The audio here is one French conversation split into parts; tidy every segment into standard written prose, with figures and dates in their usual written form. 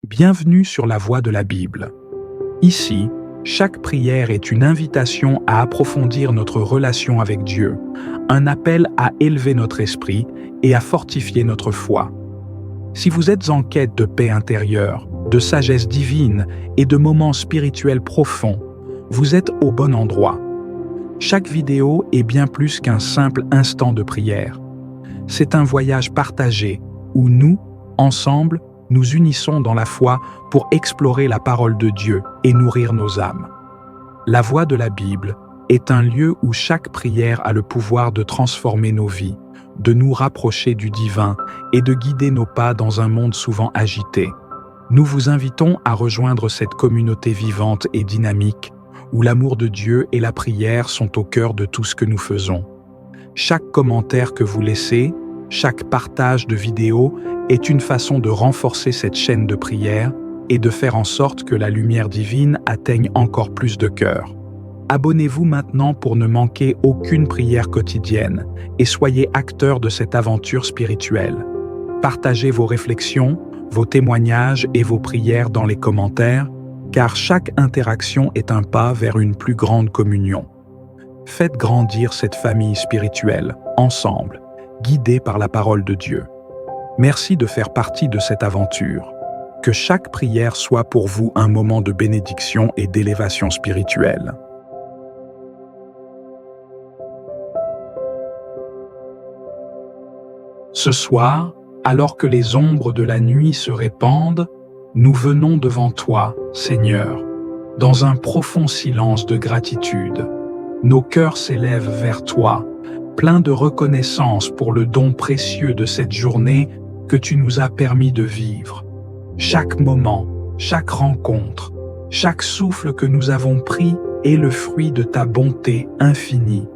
Bienvenue sur la voie de la Bible. Ici, chaque prière est une invitation à approfondir notre relation avec Dieu, un appel à élever notre esprit et à fortifier notre foi. Si vous êtes en quête de paix intérieure, de sagesse divine et de moments spirituels profonds, vous êtes au bon endroit. Chaque vidéo est bien plus qu'un simple instant de prière. C'est un voyage partagé où nous, ensemble, nous unissons dans la foi pour explorer la parole de Dieu et nourrir nos âmes. La voie de la Bible est un lieu où chaque prière a le pouvoir de transformer nos vies, de nous rapprocher du divin et de guider nos pas dans un monde souvent agité. Nous vous invitons à rejoindre cette communauté vivante et dynamique où l'amour de Dieu et la prière sont au cœur de tout ce que nous faisons. Chaque commentaire que vous laissez, chaque partage de vidéos est une façon de renforcer cette chaîne de prière et de faire en sorte que la lumière divine atteigne encore plus de cœurs. Abonnez-vous maintenant pour ne manquer aucune prière quotidienne et soyez acteurs de cette aventure spirituelle. Partagez vos réflexions, vos témoignages et vos prières dans les commentaires, car chaque interaction est un pas vers une plus grande communion. Faites grandir cette famille spirituelle, ensemble, guidée par la parole de Dieu. Merci de faire partie de cette aventure. Que chaque prière soit pour vous un moment de bénédiction et d'élévation spirituelle. Ce soir, alors que les ombres de la nuit se répandent, nous venons devant toi, Seigneur, dans un profond silence de gratitude. Nos cœurs s'élèvent vers toi, pleins de reconnaissance pour le don précieux de cette journée que tu nous as permis de vivre. Chaque moment, chaque rencontre, chaque souffle que nous avons pris est le fruit de ta bonté infinie.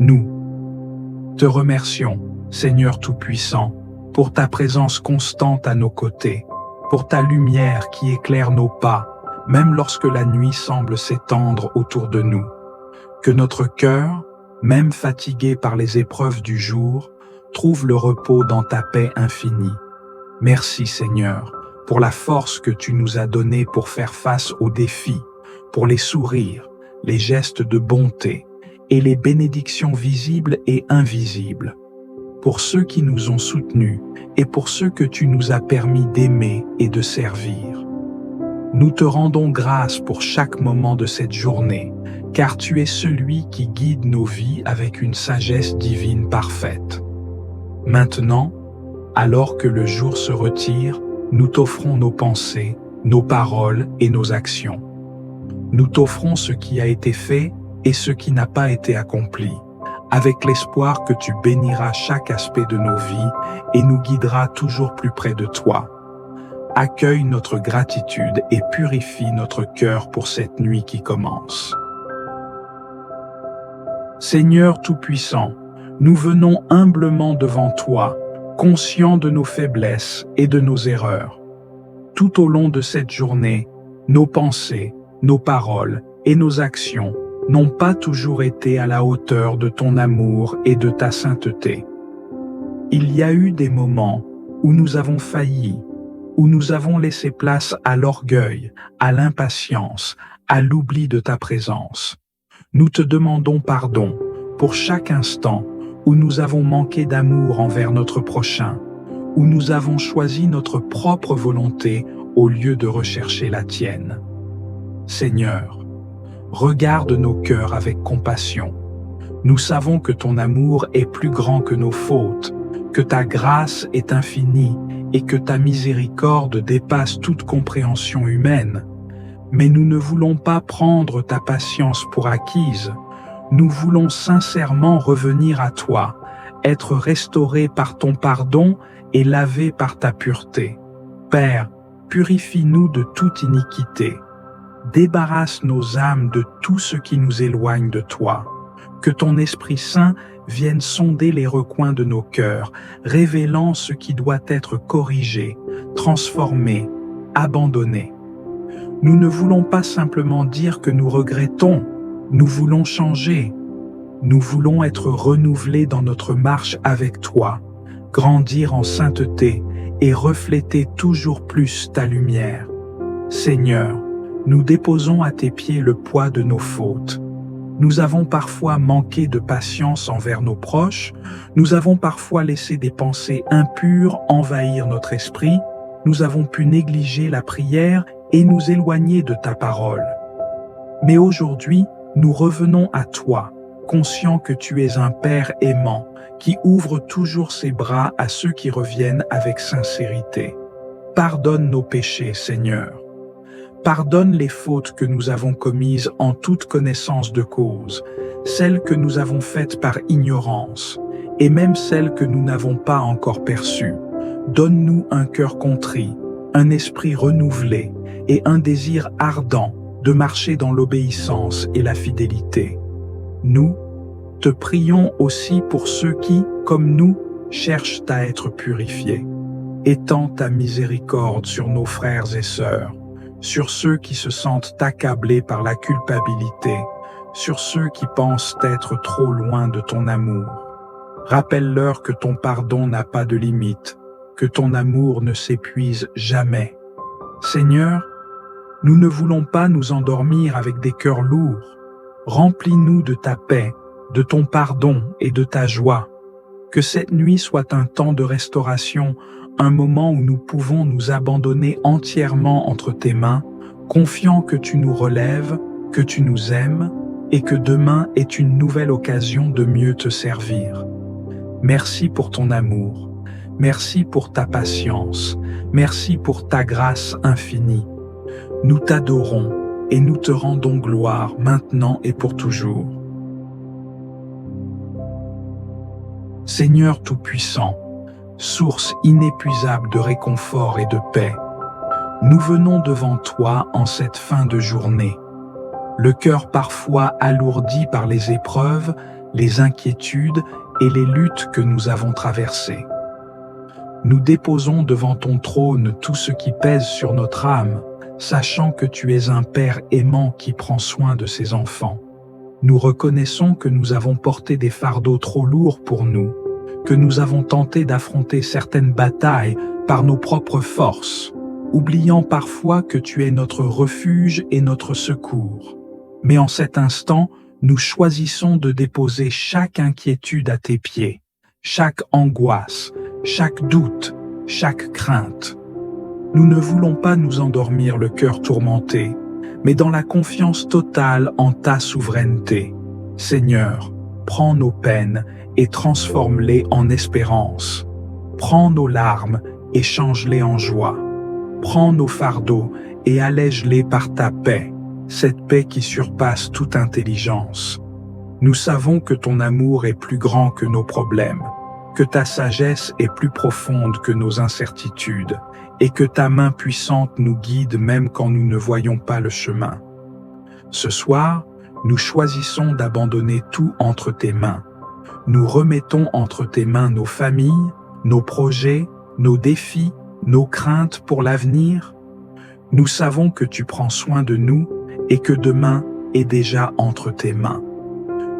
Nous te remercions, Seigneur Tout-Puissant, pour ta présence constante à nos côtés, pour ta lumière qui éclaire nos pas, même lorsque la nuit semble s'étendre autour de nous. Que notre cœur, même fatigué par les épreuves du jour, trouve le repos dans ta paix infinie. Merci Seigneur, pour la force que tu nous as donnée pour faire face aux défis, pour les sourires, les gestes de bonté et les bénédictions visibles et invisibles. Pour ceux qui nous ont soutenus et pour ceux que tu nous as permis d'aimer et de servir. Nous te rendons grâce pour chaque moment de cette journée, car tu es celui qui guide nos vies avec une sagesse divine parfaite. Maintenant, alors que le jour se retire, nous t'offrons nos pensées, nos paroles et nos actions. Nous t'offrons ce qui a été fait et ce qui n'a pas été accompli, avec l'espoir que tu béniras chaque aspect de nos vies et nous guideras toujours plus près de toi. Accueille notre gratitude et purifie notre cœur pour cette nuit qui commence. Seigneur Tout-Puissant, nous venons humblement devant toi, conscients de nos faiblesses et de nos erreurs. Tout au long de cette journée, nos pensées, nos paroles et nos actions n'ont pas toujours été à la hauteur de ton amour et de ta sainteté. Il y a eu des moments où nous avons failli, où nous avons laissé place à l'orgueil, à l'impatience, à l'oubli de ta présence. Nous te demandons pardon pour chaque instant où nous avons manqué d'amour envers notre prochain, où nous avons choisi notre propre volonté au lieu de rechercher la tienne. Seigneur, regarde nos cœurs avec compassion. Nous savons que ton amour est plus grand que nos fautes, que ta grâce est infinie et que ta miséricorde dépasse toute compréhension humaine. Mais nous ne voulons pas prendre ta patience pour acquise. Nous voulons sincèrement revenir à toi, être restaurés par ton pardon et lavés par ta pureté. Père, purifie-nous de toute iniquité. Débarrasse nos âmes de tout ce qui nous éloigne de toi. Que ton Esprit Saint vienne sonder les recoins de nos cœurs, révélant ce qui doit être corrigé, transformé, abandonné. Nous ne voulons pas simplement dire que nous regrettons, nous voulons changer. Nous voulons être renouvelés dans notre marche avec toi, grandir en sainteté et refléter toujours plus ta lumière. Seigneur, nous déposons à tes pieds le poids de nos fautes. Nous avons parfois manqué de patience envers nos proches, nous avons parfois laissé des pensées impures envahir notre esprit, nous avons pu négliger la prière et nous éloigner de ta parole. Mais aujourd'hui, nous revenons à toi, conscients que tu es un Père aimant, qui ouvre toujours ses bras à ceux qui reviennent avec sincérité. Pardonne nos péchés, Seigneur. Pardonne les fautes que nous avons commises en toute connaissance de cause, celles que nous avons faites par ignorance, et même celles que nous n'avons pas encore perçues. Donne-nous un cœur contrit, un esprit renouvelé et un désir ardent de marcher dans l'obéissance et la fidélité. Nous te prions aussi pour ceux qui, comme nous, cherchent à être purifiés. Étends ta miséricorde sur nos frères et sœurs, sur ceux qui se sentent accablés par la culpabilité, sur ceux qui pensent être trop loin de ton amour. Rappelle-leur que ton pardon n'a pas de limite, que ton amour ne s'épuise jamais. Seigneur, nous ne voulons pas nous endormir avec des cœurs lourds. Remplis-nous de ta paix, de ton pardon et de ta joie. Que cette nuit soit un temps de restauration, un moment où nous pouvons nous abandonner entièrement entre tes mains, confiants que tu nous relèves, que tu nous aimes et que demain est une nouvelle occasion de mieux te servir. Merci pour ton amour, merci pour ta patience, merci pour ta grâce infinie. Nous t'adorons et nous te rendons gloire maintenant et pour toujours. Seigneur Tout-Puissant, source inépuisable de réconfort et de paix, nous venons devant toi en cette fin de journée, le cœur parfois alourdi par les épreuves, les inquiétudes et les luttes que nous avons traversées. Nous déposons devant ton trône tout ce qui pèse sur notre âme, sachant que tu es un Père aimant qui prend soin de ses enfants. Nous reconnaissons que nous avons porté des fardeaux trop lourds pour nous, que nous avons tenté d'affronter certaines batailles par nos propres forces, oubliant parfois que tu es notre refuge et notre secours. Mais en cet instant, nous choisissons de déposer chaque inquiétude à tes pieds, chaque angoisse, chaque doute, chaque crainte. Nous ne voulons pas nous endormir le cœur tourmenté, mais dans la confiance totale en ta souveraineté. Seigneur, prends nos peines et transforme-les en espérance. Prends nos larmes et change-les en joie. Prends nos fardeaux et allège-les par ta paix, cette paix qui surpasse toute intelligence. Nous savons que ton amour est plus grand que nos problèmes, que ta sagesse est plus profonde que nos incertitudes, et que ta main puissante nous guide même quand nous ne voyons pas le chemin. Ce soir, nous choisissons d'abandonner tout entre tes mains. Nous remettons entre tes mains nos familles, nos projets, nos défis, nos craintes pour l'avenir. Nous savons que tu prends soin de nous et que demain est déjà entre tes mains.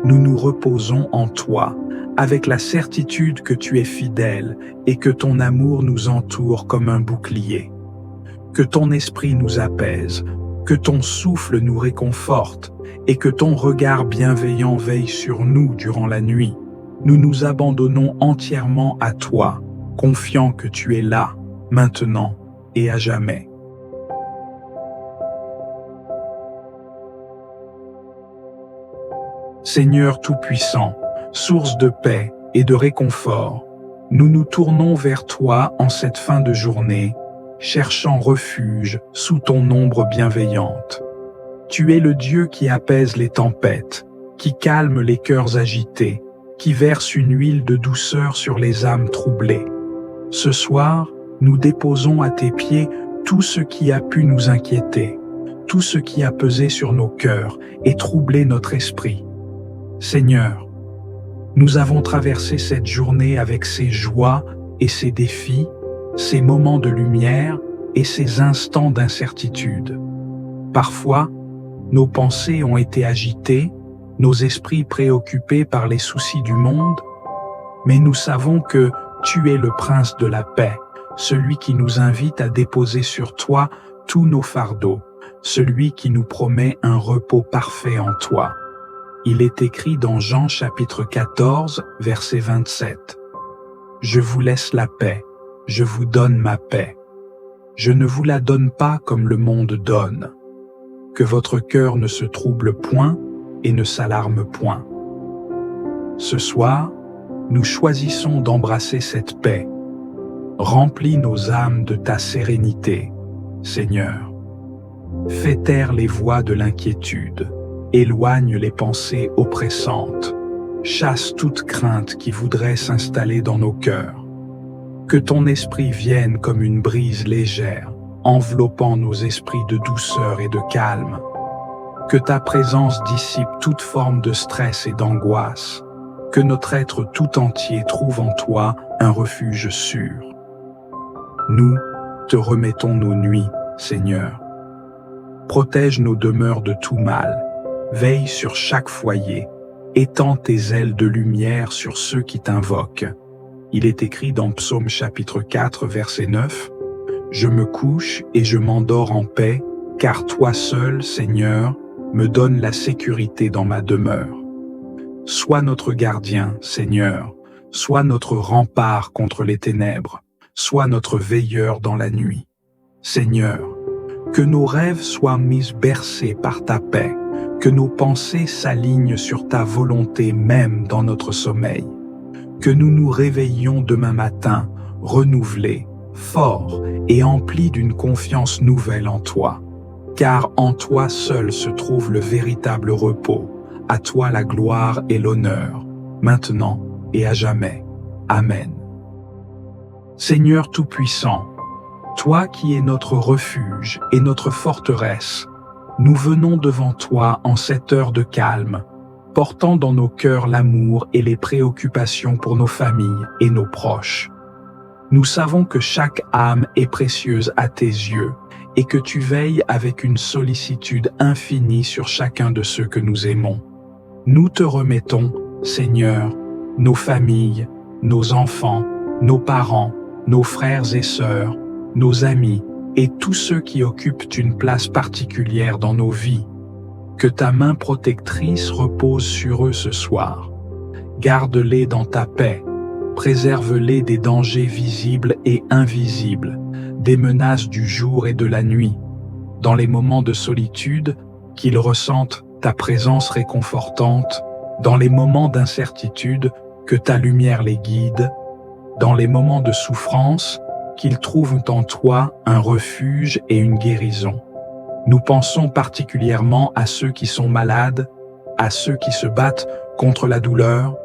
Nous nous reposons en toi, avec la certitude que tu es fidèle et que ton amour nous entoure comme un bouclier. Que ton esprit nous apaise, que ton souffle nous réconforte et que ton regard bienveillant veille sur nous durant la nuit. Nous nous abandonnons entièrement à toi, confiants que tu es là, maintenant et à jamais. Seigneur Tout-Puissant, source de paix et de réconfort, nous nous tournons vers toi en cette fin de journée, cherchant refuge sous ton ombre bienveillante. Tu es le Dieu qui apaise les tempêtes, qui calme les cœurs agités, qui verse une huile de douceur sur les âmes troublées. Ce soir, nous déposons à tes pieds tout ce qui a pu nous inquiéter, tout ce qui a pesé sur nos cœurs et troublé notre esprit. Seigneur, nous avons traversé cette journée avec ses joies et ses défis, ses moments de lumière et ses instants d'incertitude. Parfois, nos pensées ont été agitées, nos esprits préoccupés par les soucis du monde, mais nous savons que tu es le prince de la paix, celui qui nous invite à déposer sur toi tous nos fardeaux, celui qui nous promet un repos parfait en toi. Il est écrit dans Jean chapitre 14, verset 27. Je vous laisse la paix, je vous donne ma paix. Je ne vous la donne pas comme le monde donne. Que votre cœur ne se trouble point et ne s'alarme point. Ce soir, nous choisissons d'embrasser cette paix. Remplis nos âmes de ta sérénité, Seigneur. Fais taire les voix de l'inquiétude, éloigne les pensées oppressantes, chasse toute crainte qui voudrait s'installer dans nos cœurs. Que ton esprit vienne comme une brise légère, enveloppant nos esprits de douceur et de calme. Que ta présence dissipe toute forme de stress et d'angoisse. Que notre être tout entier trouve en toi un refuge sûr. Nous te remettons nos nuits, Seigneur. Protège nos demeures de tout mal. Veille sur chaque foyer. Étends tes ailes de lumière sur ceux qui t'invoquent. Il est écrit dans Psaume chapitre 4, verset 9, « Je me couche et je m'endors en paix, car toi seul, Seigneur, me donnes la sécurité dans ma demeure. » Sois notre gardien, Seigneur, sois notre rempart contre les ténèbres, sois notre veilleur dans la nuit. Seigneur, que nos rêves soient mis bercés par ta paix, que nos pensées s'alignent sur ta volonté même dans notre sommeil. Que nous nous réveillions demain matin, renouvelés, forts et emplis d'une confiance nouvelle en toi. Car en toi seul se trouve le véritable repos. À toi la gloire et l'honneur, maintenant et à jamais. Amen. Seigneur Tout-Puissant, toi qui es notre refuge et notre forteresse, nous venons devant toi en cette heure de calme, portant dans nos cœurs l'amour et les préoccupations pour nos familles et nos proches. Nous savons que chaque âme est précieuse à tes yeux et que tu veilles avec une sollicitude infinie sur chacun de ceux que nous aimons. Nous te remettons, Seigneur, nos familles, nos enfants, nos parents, nos frères et sœurs, nos amis et tous ceux qui occupent une place particulière dans nos vies. Que ta main protectrice repose sur eux ce soir. Garde-les dans ta paix. Préserve-les des dangers visibles et invisibles, des menaces du jour et de la nuit. Dans les moments de solitude, qu'ils ressentent ta présence réconfortante. Dans les moments d'incertitude, que ta lumière les guide. Dans les moments de souffrance, qu'ils trouvent en toi un refuge et une guérison. Nous pensons particulièrement à ceux qui sont malades, à ceux qui se battent contre la douleur,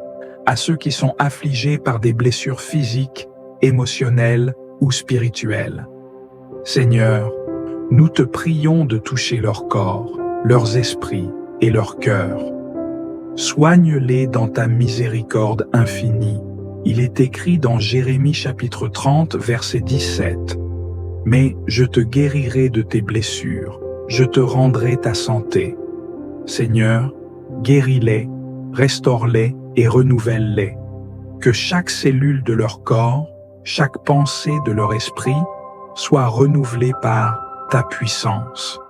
à ceux qui sont affligés par des blessures physiques, émotionnelles ou spirituelles. Seigneur, nous te prions de toucher leur corps, leurs esprits et leur cœur. Soigne-les dans ta miséricorde infinie. Il est écrit dans Jérémie chapitre 30, verset 17. « Mais je te guérirai de tes blessures, je te rendrai ta santé. Seigneur, guéris-les, restaure-les et renouvelle-les. Que chaque cellule de leur corps, chaque pensée de leur esprit soit renouvelée par ta puissance.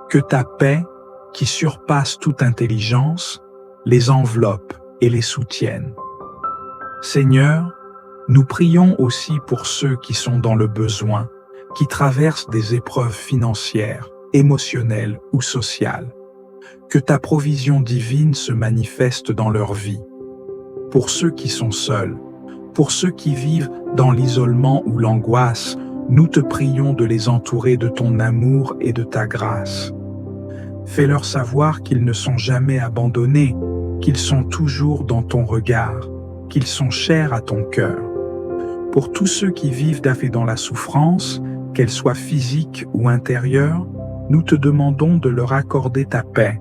Que ta paix, qui surpasse toute intelligence, les enveloppe et les soutienne. Seigneur, nous prions aussi pour ceux qui sont dans le besoin, qui traversent des épreuves financières, émotionnelles ou sociales. Que ta provision divine se manifeste dans leur vie. Pour ceux qui sont seuls, pour ceux qui vivent dans l'isolement ou l'angoisse, nous te prions de les entourer de ton amour et de ta grâce. Fais-leur savoir qu'ils ne sont jamais abandonnés, qu'ils sont toujours dans ton regard, qu'ils sont chers à ton cœur. Pour tous ceux qui vivent dans la souffrance, qu'elle soit physique ou intérieure, nous te demandons de leur accorder ta paix,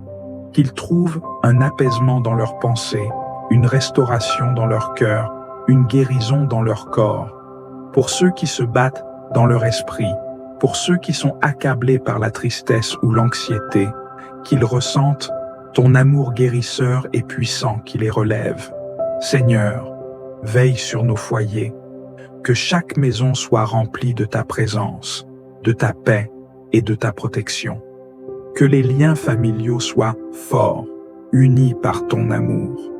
qu'ils trouvent un apaisement dans leurs pensées, une restauration dans leur cœur, une guérison dans leur corps. Pour ceux qui se battent dans leur esprit, pour ceux qui sont accablés par la tristesse ou l'anxiété, qu'ils ressentent ton amour guérisseur et puissant qui les relève. Seigneur, veille sur nos foyers, que chaque maison soit remplie de ta présence, de ta paix et de ta protection. Que les liens familiaux soient forts, unis par ton amour.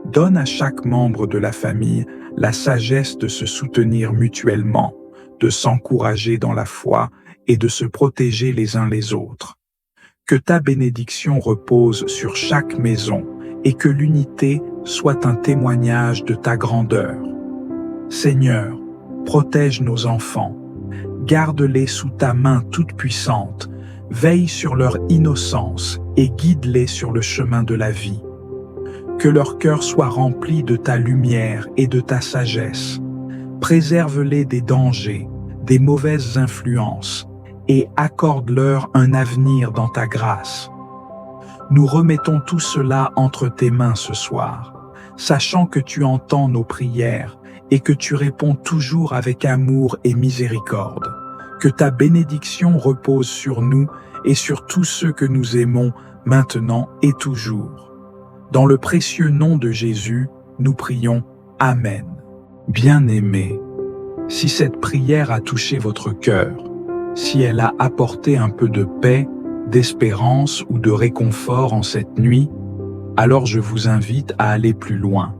Donne à chaque membre de la famille la sagesse de se soutenir mutuellement, de s'encourager dans la foi et de se protéger les uns les autres. Que ta bénédiction repose sur chaque maison et que l'unité soit un témoignage de ta grandeur. Seigneur, protège nos enfants, garde-les sous ta main toute puissante, veille sur leur innocence et guide-les sur le chemin de la vie. Que leur cœur soit rempli de ta lumière et de ta sagesse. Préserve-les des dangers, des mauvaises influences et accorde-leur un avenir dans ta grâce. Nous remettons tout cela entre tes mains ce soir, sachant que tu entends nos prières et que tu réponds toujours avec amour et miséricorde. Que ta bénédiction repose sur nous et sur tous ceux que nous aimons maintenant et toujours. Dans le précieux nom de Jésus, nous prions Amen. Bien-aimés, si cette prière a touché votre cœur, si elle a apporté un peu de paix, d'espérance ou de réconfort en cette nuit, alors je vous invite à aller plus loin.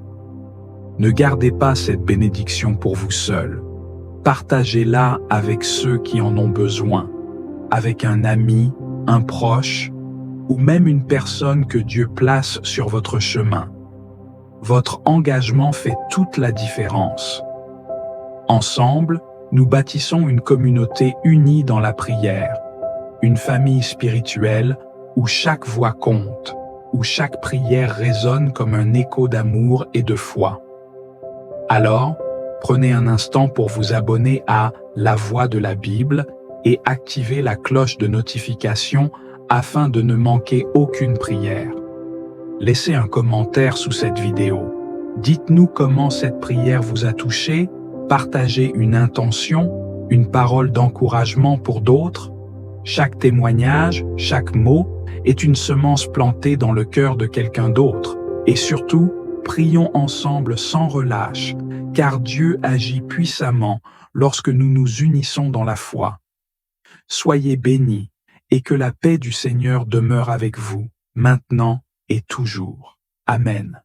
Ne gardez pas cette bénédiction pour vous seul. Partagez-la avec ceux qui en ont besoin, avec un ami, un proche, ou même une personne que Dieu place sur votre chemin. Votre engagement fait toute la différence. Ensemble, nous bâtissons une communauté unie dans la prière, une famille spirituelle où chaque voix compte, où chaque prière résonne comme un écho d'amour et de foi. Alors, prenez un instant pour vous abonner à La Voix de la Bible et activer la cloche de notification afin de ne manquer aucune prière. Laissez un commentaire sous cette vidéo. Dites-nous comment cette prière vous a touché, partagez une intention, une parole d'encouragement pour d'autres. Chaque témoignage, chaque mot est une semence plantée dans le cœur de quelqu'un d'autre. Et surtout, prions ensemble sans relâche, car Dieu agit puissamment lorsque nous nous unissons dans la foi. Soyez bénis et que la paix du Seigneur demeure avec vous, maintenant et toujours. Amen.